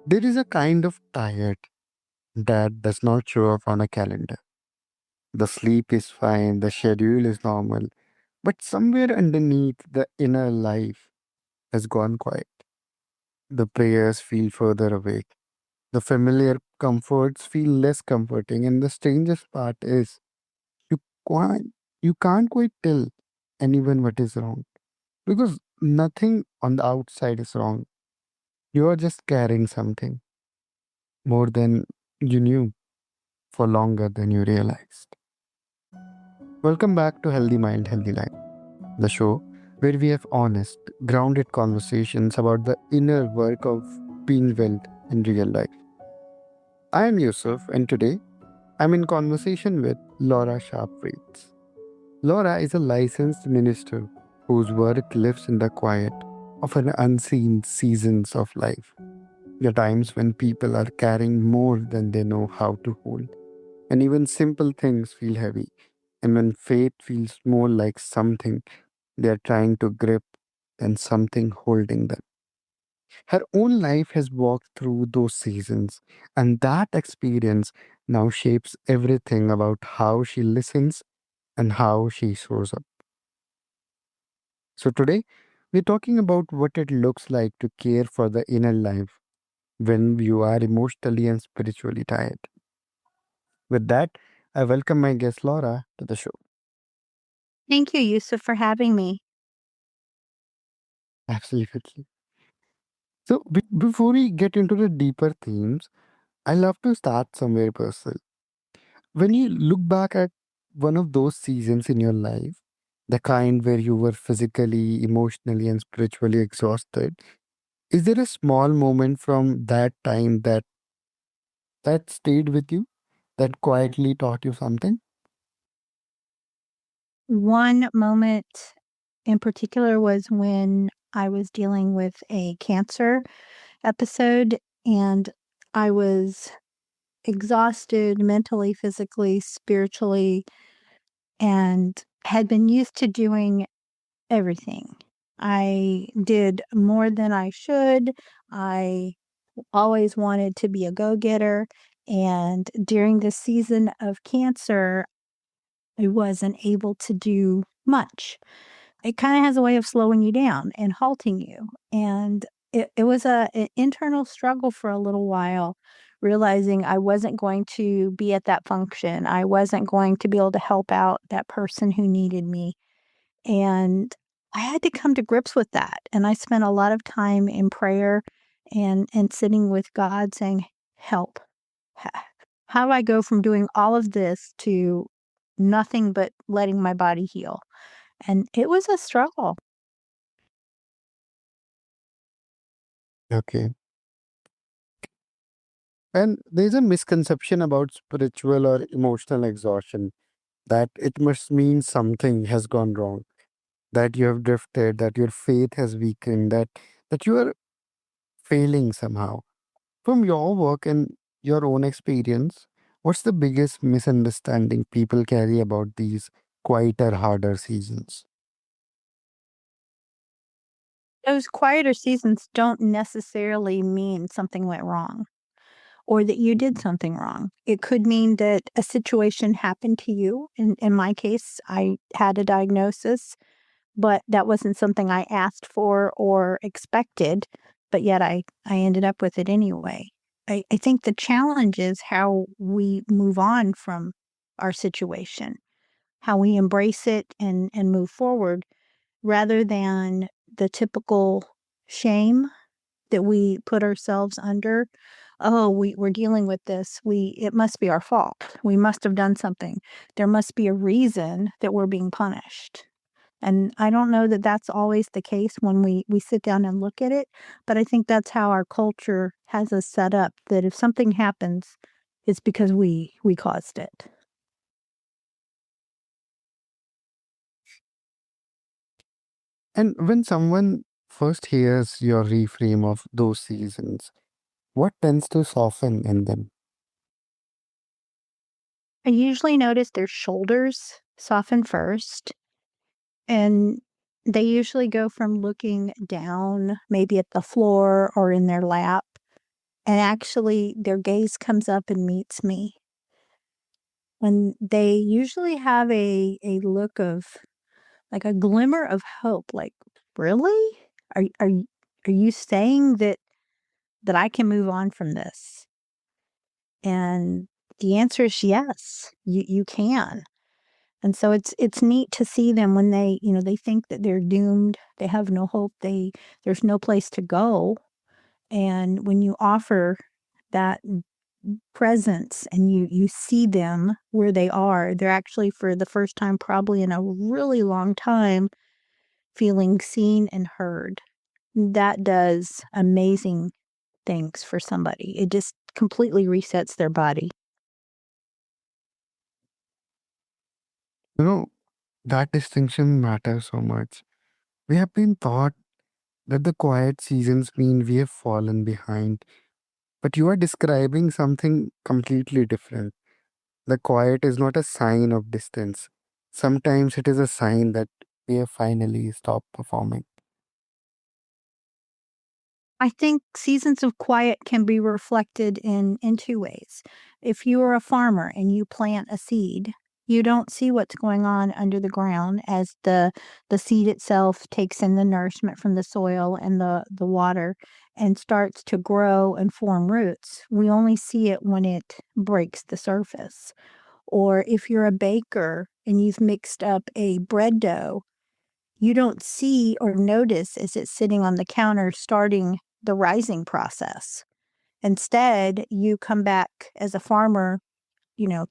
There is a kind of tired that does not show up on a calendar. The sleep is fine, the schedule is normal, but somewhere underneath, the inner life has gone quiet. The prayers feel further away. The familiar comforts feel less comforting, and the strangest part is you can't you can't quite tell anyone what is wrong because nothing on the outside is wrong. You are just carrying something more than you knew for longer than you realized. Welcome back to Healthy Mind, Healthy Life, the show where we have honest, grounded conversations about the inner work of being well in real life. I am Yusuf, and today I'm in conversation with Laura Sharpwaits. Laura is a licensed minister whose work lives in the quiet of an unseen seasons of life, the times when people are carrying more than they know how to hold, and even simple things feel heavy, and when faith feels more like something they are trying to grip than something holding them. Her own life has walked through those seasons, and that experience now shapes everything about how she listens and how she shows up. So, today we're talking about what it looks like to care for the inner life when you are emotionally and spiritually tired. With that, I welcome my guest Laura to the show. Thank you, Yusuf, for having me. Absolutely. So, before we get into the deeper themes, I love to start somewhere personal. When you look back at one of those seasons in your life, the kind where you were physically, emotionally, and spiritually exhausted, is there a small moment from that time that stayed with you, that quietly taught you something? One moment in particular was when I was dealing with a cancer episode and I was exhausted mentally, physically, spiritually, and had been used to doing everything. I did more than I should. I always wanted to be a go getter. And during the season of cancer, I wasn't able to do much. It kinda has a way of slowing you down and halting you, and it was an internal struggle for a little while, realizing I wasn't going to be at that function. I wasn't going to be able to help out that person who needed me, and I had to come to grips with that, and I spent a lot of time in prayer and sitting with God saying, "Help. H How do I go from doing all of this to nothing but letting my body heal?" And it was a struggle. Okay. And there's a misconception about spiritual or emotional exhaustion that it must mean something has gone wrong, that you have drifted, that your faith has weakened, that you are failing somehow. From your work and your own experience, what's the biggest misunderstanding people carry about these quieter, harder seasons? Those quieter seasons don't necessarily mean something went wrong or that you did something wrong. It could mean that a situation happened to you. In my case, I had a diagnosis, but that wasn't something I asked for or expected, but yet I ended up with it anyway. I think the challenge is how we move on from our situation, how we embrace it and move forward rather than the typical shame that we put ourselves under. "Oh, we're dealing with this. It must be our fault. We must have done something. There must be a reason that we're being punished." And I don't know that that's always the case when we sit down and look at it, but I think that's how our culture has us set up, that if something happens, it's because we caused it. And when someone first hears your reframe of those seasons, what tends to soften in them? I usually notice their shoulders soften first. And they usually go from looking down, maybe at the floor or in their lap, and actually their gaze comes up and meets me. When they usually have a look of like a glimmer of hope, like, "Really? Are you saying that I can move on from this?" And the answer is yes, you can. And so it's neat to see them when they, they think that they're doomed, they have no hope, there's no place to go, and when you offer that presence and you see them where they are, they're actually for the first time probably in a really long time feeling seen and heard. That does amazing things for somebody. It just completely resets their body. You know, that distinction matters so much. We have been taught that the quiet seasons mean we have fallen behind, but you are describing something completely different. The quiet is not a sign of distance. Sometimes it is a sign that we have finally stopped performing. I think seasons of quiet can be reflected in 2 ways. If you are a farmer and you plant a seed, you don't see what's going on under the ground as the seed itself takes in the nourishment from the soil and the water and starts to grow and form roots. We only see it when it breaks the surface. Or if you're a baker and you've mixed up a bread dough, you don't see or notice as it's sitting on the counter starting the rising process. Instead, you come back as a farmer,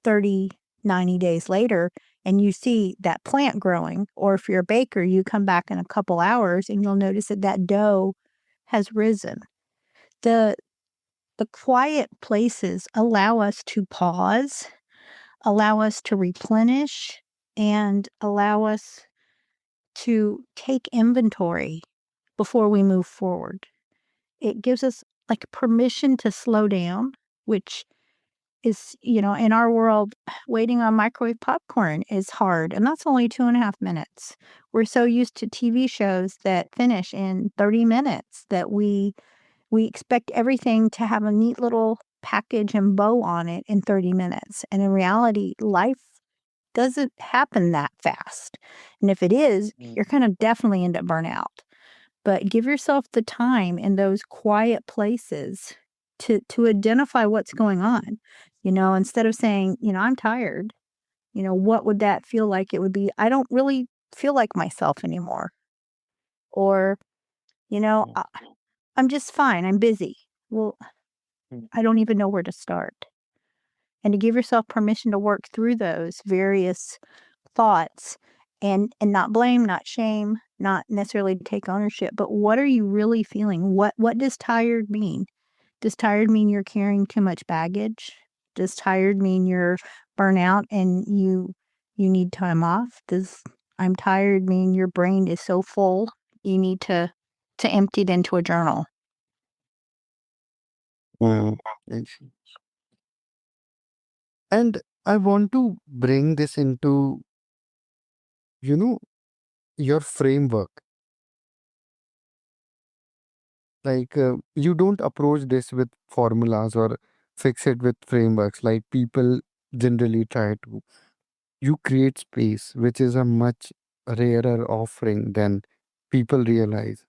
30, 90 days later, and you see that plant growing. Or if you're a baker, you come back in a couple hours and you'll notice that that dough has risen. The the quiet places allow us to pause, allow us to replenish, and allow us to take inventory before we move forward. It gives us like permission to slow down, which is, in our world, waiting on microwave popcorn is hard. And that's only 2.5 minutes. We're so used to TV shows that finish in 30 minutes that we expect everything to have a neat little package and bow on it in 30 minutes. And in reality, life doesn't happen that fast. And if it is, you're gonna definitely end up burnout. But give yourself the time in those quiet places to identify what's going on. Instead of saying, "I'm tired," what would that feel like? It would be, "I don't really feel like myself anymore." Or, I'm just fine. I'm busy." Well, I don't even know where to start. And to give yourself permission to work through those various thoughts and not blame, not shame, not necessarily take ownership, but what are you really feeling? What does tired mean? Does tired mean you're carrying too much baggage? Does tired mean you're burnout and you need time off? Does I'm tired mean your brain is so full you need to empty it into a journal? Mm. And I want to bring this into, you know, your framework. Like, you don't approach this with formulas or fix it with frameworks like people generally try to. You create space, which is a much rarer offering than people realize.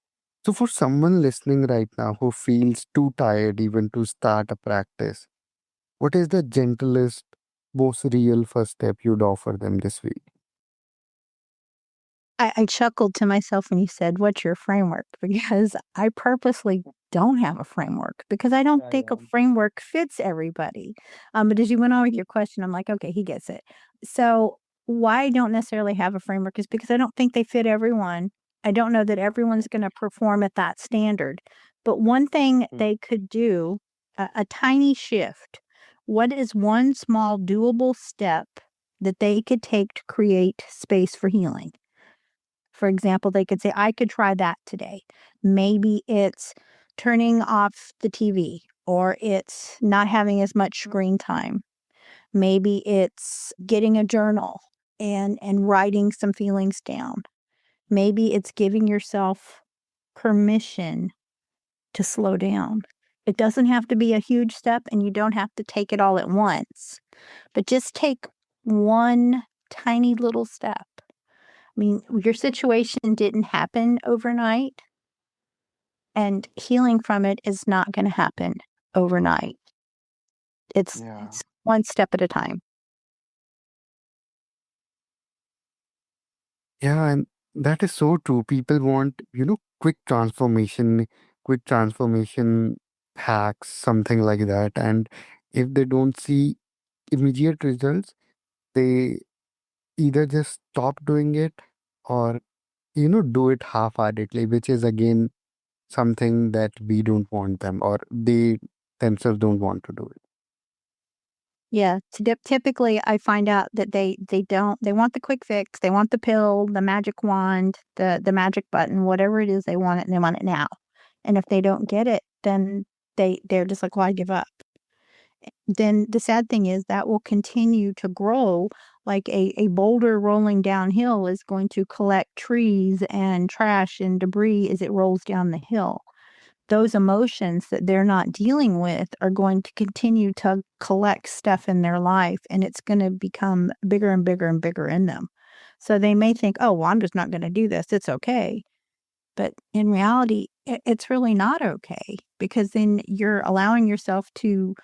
So, for someone listening right now who feels too tired even to start a practice, what is the gentlest, most real first step you'd offer them this week? I chuckled to myself when you said, "What's your framework?" Because I purposely don't have a framework because I don't think a framework fits everybody. But as you went on with your question, I'm like, "Okay, he gets it." So, why I don't necessarily have a framework is because I don't think they fit everyone. I don't know that everyone's gonna perform at that standard. But one thing they could do, a tiny shift. What is one small doable step that they could take to create space for healing? For example, they could say, "I could try that today." Maybe it's turning off the TV, or it's not having as much screen time. Maybe it's getting a journal and writing some feelings down. Maybe it's giving yourself permission to slow down. It doesn't have to be a huge step, and you don't have to take it all at once, but just take one tiny little step. I mean, your situation didn't happen overnight, and healing from it is not going to happen overnight. Yeah. It's one step at a time. Yeah, and that is so true. People want, quick transformation hacks, something like that. And if they don't see immediate results, they either just stop doing it or, do it half-heartedly, which is again something that we don't want them or they themselves don't want to do it. Yeah, typically, I find out that they want the quick fix, they want the pill, the magic wand, the magic button, whatever it is, they want it, and they want it now. And if they don't get it, then they're just like, "Well, I give up." Then the sad thing is that will continue to grow like a boulder rolling downhill is going to collect trees and trash and debris as it rolls down the hill. Those emotions that they're not dealing with are going to continue to collect stuff in their life, and it's gonna become bigger and bigger and bigger in them. So they may think, "Oh, well, I'm just not gonna do this. It's okay." But in reality, it's really not okay because then you're allowing yourself to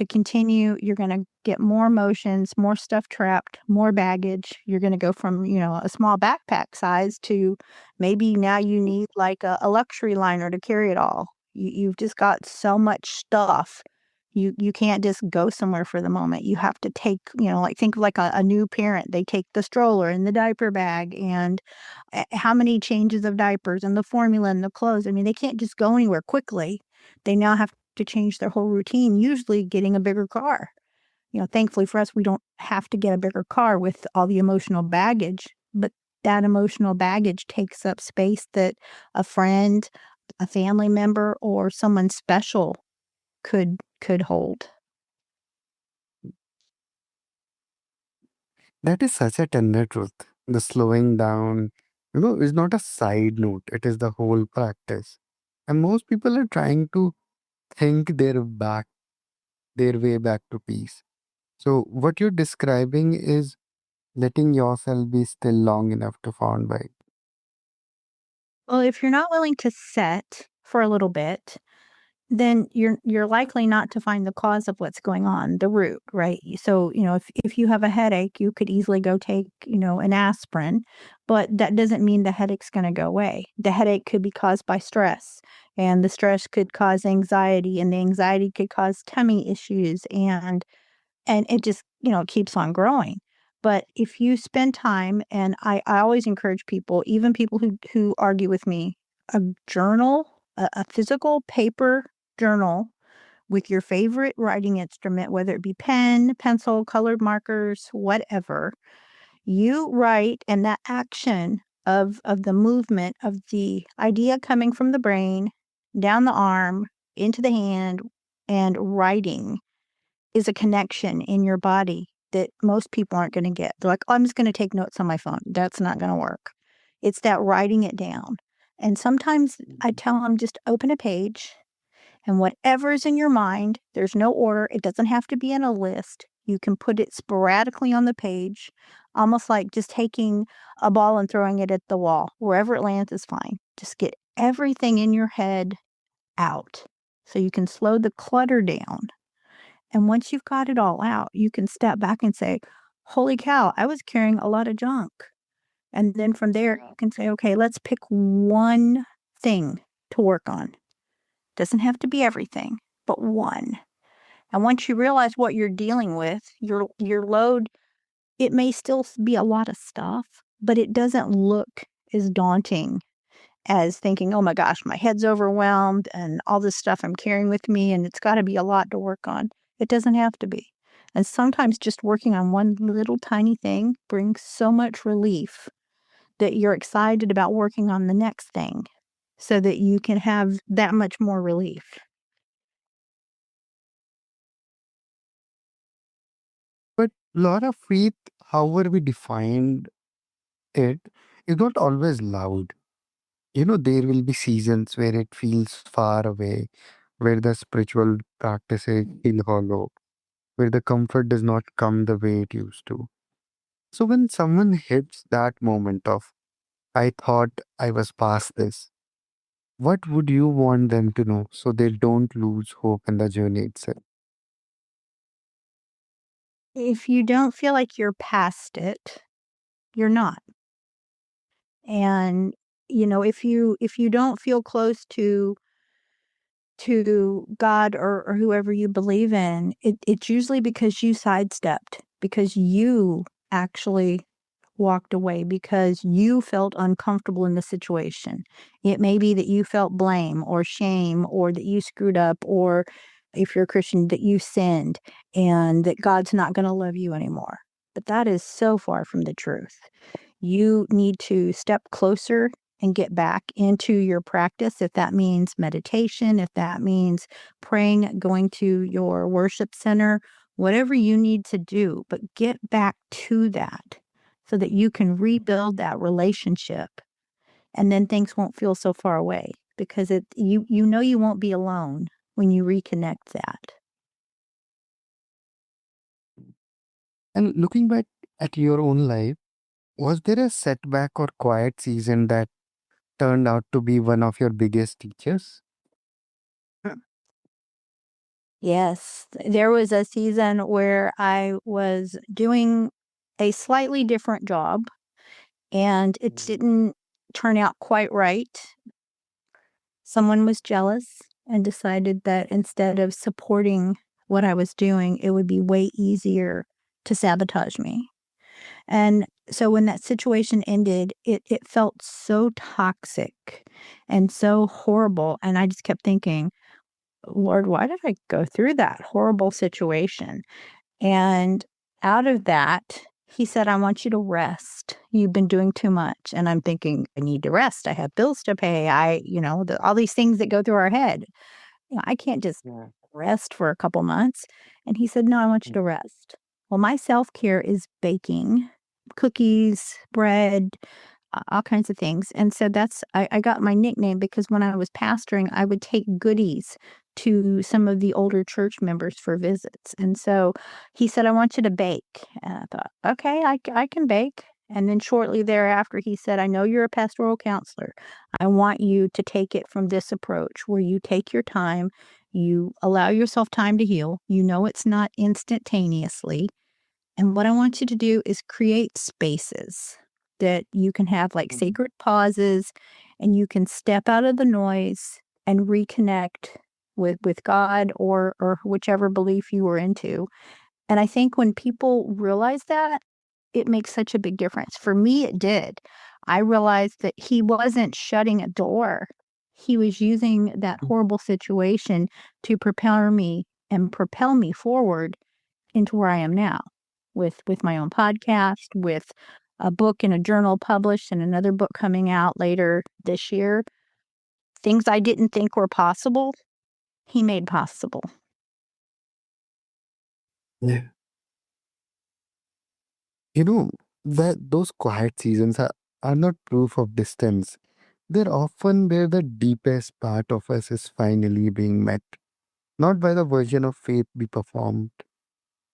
continue, you're gonna get more emotions, more stuff trapped, more baggage. You're gonna go from, a small backpack size to maybe now you need like a luxury liner to carry it all. You've just got so much stuff. You can't just go somewhere for the moment. You have to take, like think of like a new parent. They take the stroller and the diaper bag and how many changes of diapers and the formula and the clothes. I mean, they can't just go anywhere quickly. They now have to change their whole routine, usually getting a bigger car. Thankfully for us, we don't have to get a bigger car with all the emotional baggage, but that emotional baggage takes up space that a friend, a family member, or someone special could hold. That is such a tender truth. The slowing down, is not a side note, it is the whole practice. And most people are trying to think their way back to peace. So what you're describing is letting yourself be still long enough to find by. Well, if you're not willing to set for a little bit, then you're likely not to find the cause of what's going on, the root, right? So, if you have a headache, you could easily go take, an aspirin, but that doesn't mean the headache's gonna go away. The headache could be caused by stress, and the stress could cause anxiety, and the anxiety could cause tummy issues, and it just, keeps on growing. But if you spend time, and I always encourage people, even people who argue with me, a journal, a physical paper journal with your favorite writing instrument, whether it be pen, pencil, colored markers, whatever, you write, and that action of the movement of the idea coming from the brain, down the arm, into the hand, and writing is a connection in your body that most people aren't gonna get. They're like, "Oh, I'm just gonna take notes on my phone." That's not gonna work. It's that writing it down. And sometimes I tell them, "Just open a page, and whatever's in your mind, there's no order. It doesn't have to be in a list. You can put it sporadically on the page, almost like just taking a ball and throwing it at the wall. Wherever it lands is fine. Just get everything in your head out so you can slow the clutter down. And once you've got it all out, you can step back and say, "Holy cow, I was carrying a lot of junk." And then from there, you can say, "Okay, let's pick one thing to work on." Doesn't have to be everything, but one. And once you realize what you're dealing with, your load, it may still be a lot of stuff, but it doesn't look as daunting as thinking, "Oh my gosh, my head's overwhelmed and all this stuff I'm carrying with me, and it's gotta be a lot to work on." It doesn't have to be. And sometimes just working on one little tiny thing brings so much relief that you're excited about working on the next thing so that you can have that much more relief. But lot of faith, however we defined it, is not always loud. There will be seasons where it feels far away, where the spiritual practices feel hollow, where the comfort does not come the way it used to. So when someone hits that moment of, I thought I was past this, what would you want them to know so they don't lose hope in the journey itself? If you don't feel like you're past it, you're not. And, if you don't feel close to God or whoever you believe in, it's usually because you sidestepped, because you actually walked away, because you felt uncomfortable in the situation. It may be that you felt blame or shame or that you screwed up, or if you're a Christian, that you sinned and that God's not going to love you anymore. But that is so far from the truth. You need to step closer and get back into your practice. If that means meditation, if that means praying, going to your worship center, whatever you need to do, but get back to that so that you can rebuild that relationship, and then things won't feel so far away, because you won't be alone when you reconnect that. And looking back at your own life, was there a setback or quiet season that turned out to be one of your biggest teachers? Yes, there was a season where I was doing a slightly different job, and it didn't turn out quite right. Someone was jealous and decided that instead of supporting what I was doing, it would be way easier to sabotage me. And so when that situation ended, it felt so toxic and so horrible, and I just kept thinking, "Lord, why did I go through that horrible situation?" And out of that, he said, "I want you to rest. You've been doing too much." And I'm thinking, I need to rest. I have bills to pay. All these things that go through our head. I can't just Yeah. rest for a couple months. And he said, "No, I want you to rest." Well, my self care is baking cookies, bread, all kinds of things. And so I got my nickname because when I was pastoring, I would take goodies to some of the older church members for visits. And so he said, "I want you to bake." And I thought, okay, I can bake. And then shortly thereafter, he said, "I know you're a pastoral counselor. I want you to take it from this approach where you take your time, you allow yourself time to heal. You know it's not instantaneously, and what I want you to do is create spaces that you can have like Mhm. sacred pauses, and you can step out of the noise and reconnect with God or whichever belief you were into." And I think when people realize that, it makes such a big difference. For me, it did. I realized that he wasn't shutting a door. He was using that horrible situation to propel me forward into where I am now, with my own podcast, with a book and a journal published and another book coming out later this year. Things I didn't think were possible, he made possible. Yeah. You know, that those quiet seasons are not proof of distance. They're often where the deepest part of us is finally being met. Not by the version of faith we performed,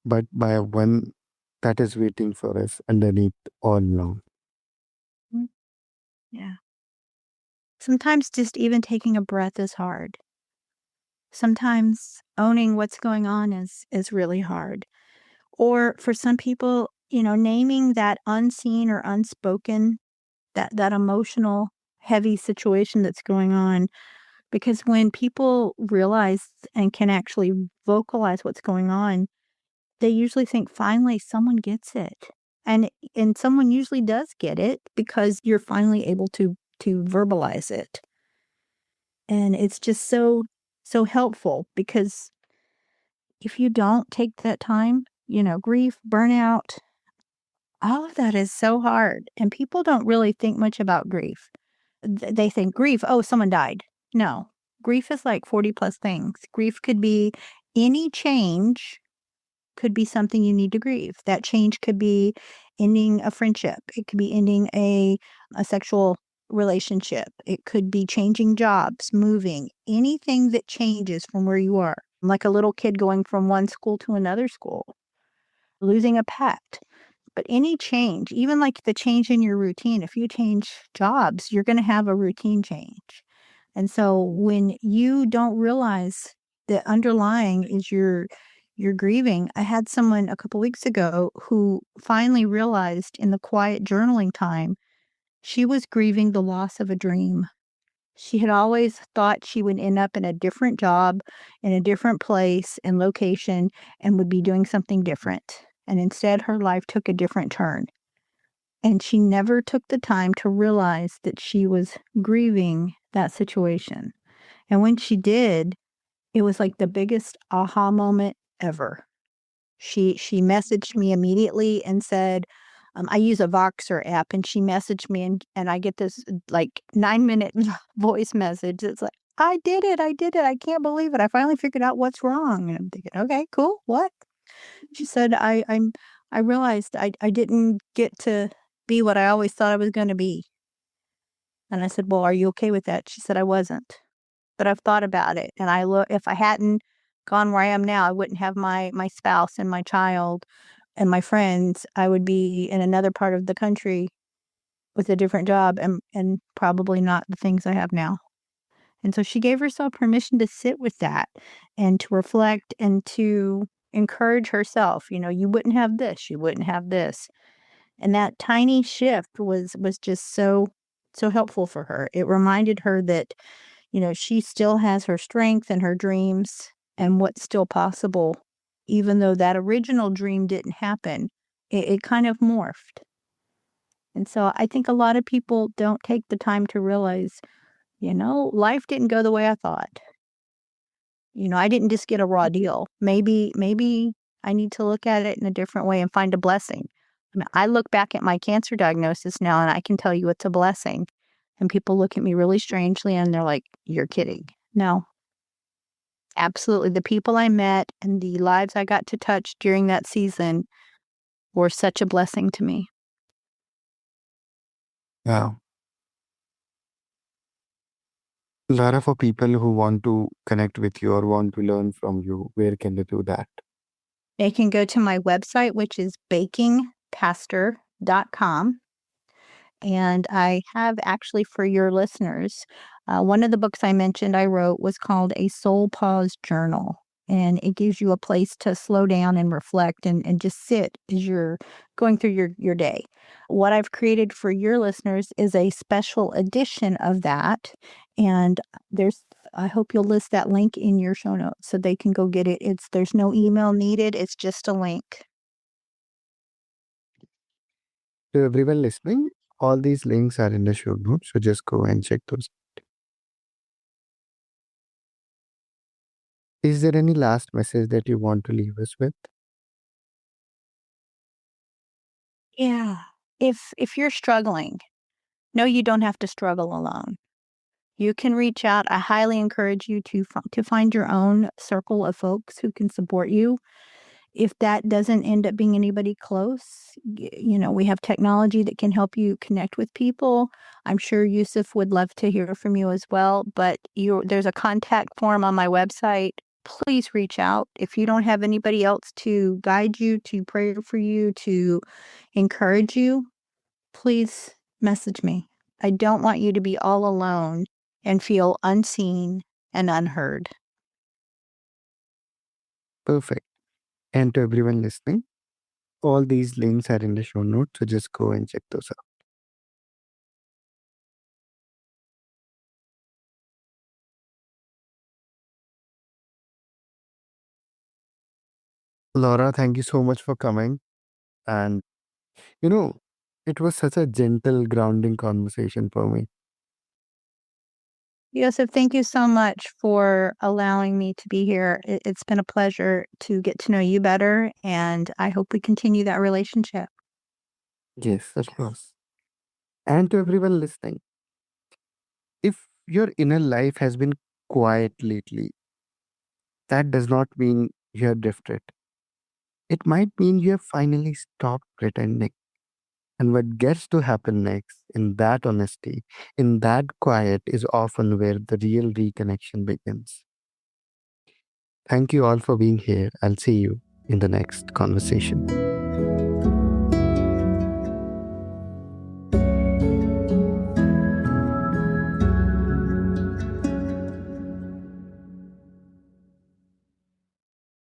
but by one that is waiting for us underneath all along. Mm, yeah. Sometimes just even taking a breath is hard. Sometimes owning what's going on is really hard. Or for some people, naming that unseen or unspoken, that emotional, heavy situation that's going on. Because when people realize and can actually vocalize what's going on, they usually think, "Finally, someone gets it." And someone usually does get it because you're finally able to verbalize it. And it's just so helpful, because if you don't take that time, grief, burnout, all of that is so hard, and people don't really think much about grief. They think grief, "Oh, someone died." No, grief is like 40 plus things. Grief could be any change, could be something you need to grieve. That change could be ending a friendship. It could be ending a sexual relationship. It could be changing jobs, moving, anything that changes from where you are, like a little kid going from one school to another school, losing a pet. But any change, even like the change in your routine, if you change jobs, you're going to have a routine change. And so when you don't realize that underlying is your grieving, I had someone a couple weeks ago who finally realized in the quiet journaling time she was grieving the loss of a dream. She had always thought she would end up in a different job, in a different place and location, and would be doing something different. And instead, her life took a different turn. And she never took the time to realize that she was grieving that situation. And when she did, it was like the biggest aha moment ever. She messaged me immediately and said, I use a Voxer app, and she messaged me, and I get this, like, 9-minute voice message. It's like, I did it, I can't believe it, I finally figured out what's wrong." And I'm thinking, "Okay, cool, what?" She said, I realized I didn't get to be what I always thought I was gonna be." And I said, "Well, are you okay with that?" She said, "I wasn't, but I've thought about it, and I look if I hadn't gone where I am now, I wouldn't have my spouse and my child and my friends. I would be in another part of the country with a different job and probably not the things I have now." And so she gave herself permission to sit with that and to reflect and to encourage herself, "You wouldn't have this, you wouldn't have this." And that tiny shift was just so helpful for her. It reminded her that, she still has her strength and her dreams and what's still possible, even though that original dream didn't happen. It kind of morphed. And so I think a lot of people don't take the time to realize, life didn't go the way I thought. I didn't just get a raw deal. Maybe I need to look at it in a different way and find a blessing. I mean, I look back at my cancer diagnosis now and I can tell you it's a blessing. And people look at me really strangely and they're like, "You're kidding." No, absolutely. The people I met and the lives I got to touch during that season were such a blessing to me. Yeah. Lara, for people who want to connect with you or want to learn from you, where can they do that? They can go to my website, which is bakingpastor.com. And I have actually for your listeners, one of the books I mentioned I wrote was called A Soul Pause Journal. And it gives you a place to slow down and reflect and just sit as you're going through your day. What I've created for your listeners is a special edition of that. And I hope you'll list that link in your show notes so they can go get it. There's no email needed. It's just a link. To everyone listening, all these links are in the show notes, so just go and check those. Is there any last message that you want to leave us with? Yeah. If you're struggling, no, you don't have to struggle alone. You can reach out. I highly encourage you to find your own circle of folks who can support you. If that doesn't end up being anybody close, we have technology that can help you connect with people. I'm sure Yusuf would love to hear from you as well, but there's a contact form on my website. Please reach out. If you don't have anybody else to guide you, to pray for you, to encourage you, please message me. I don't want you to be all alone and feel unseen and unheard. Perfect. And to everyone listening, all these links are in the show notes, so just go and check those out. Laura, thank you so much for coming. And, you know, it was such a gentle, grounding conversation for me. Yosef, thank you so much for allowing me to be here. It's been a pleasure to get to know you better, and I hope we continue that relationship. Yes, of course. And to everyone listening, if your inner life has been quiet lately, that does not mean you have drifted. It might mean you have finally stopped pretending. And what gets to happen next, in that honesty, in that quiet, is often where the real reconnection begins. Thank you all for being here. I'll see you in the next conversation.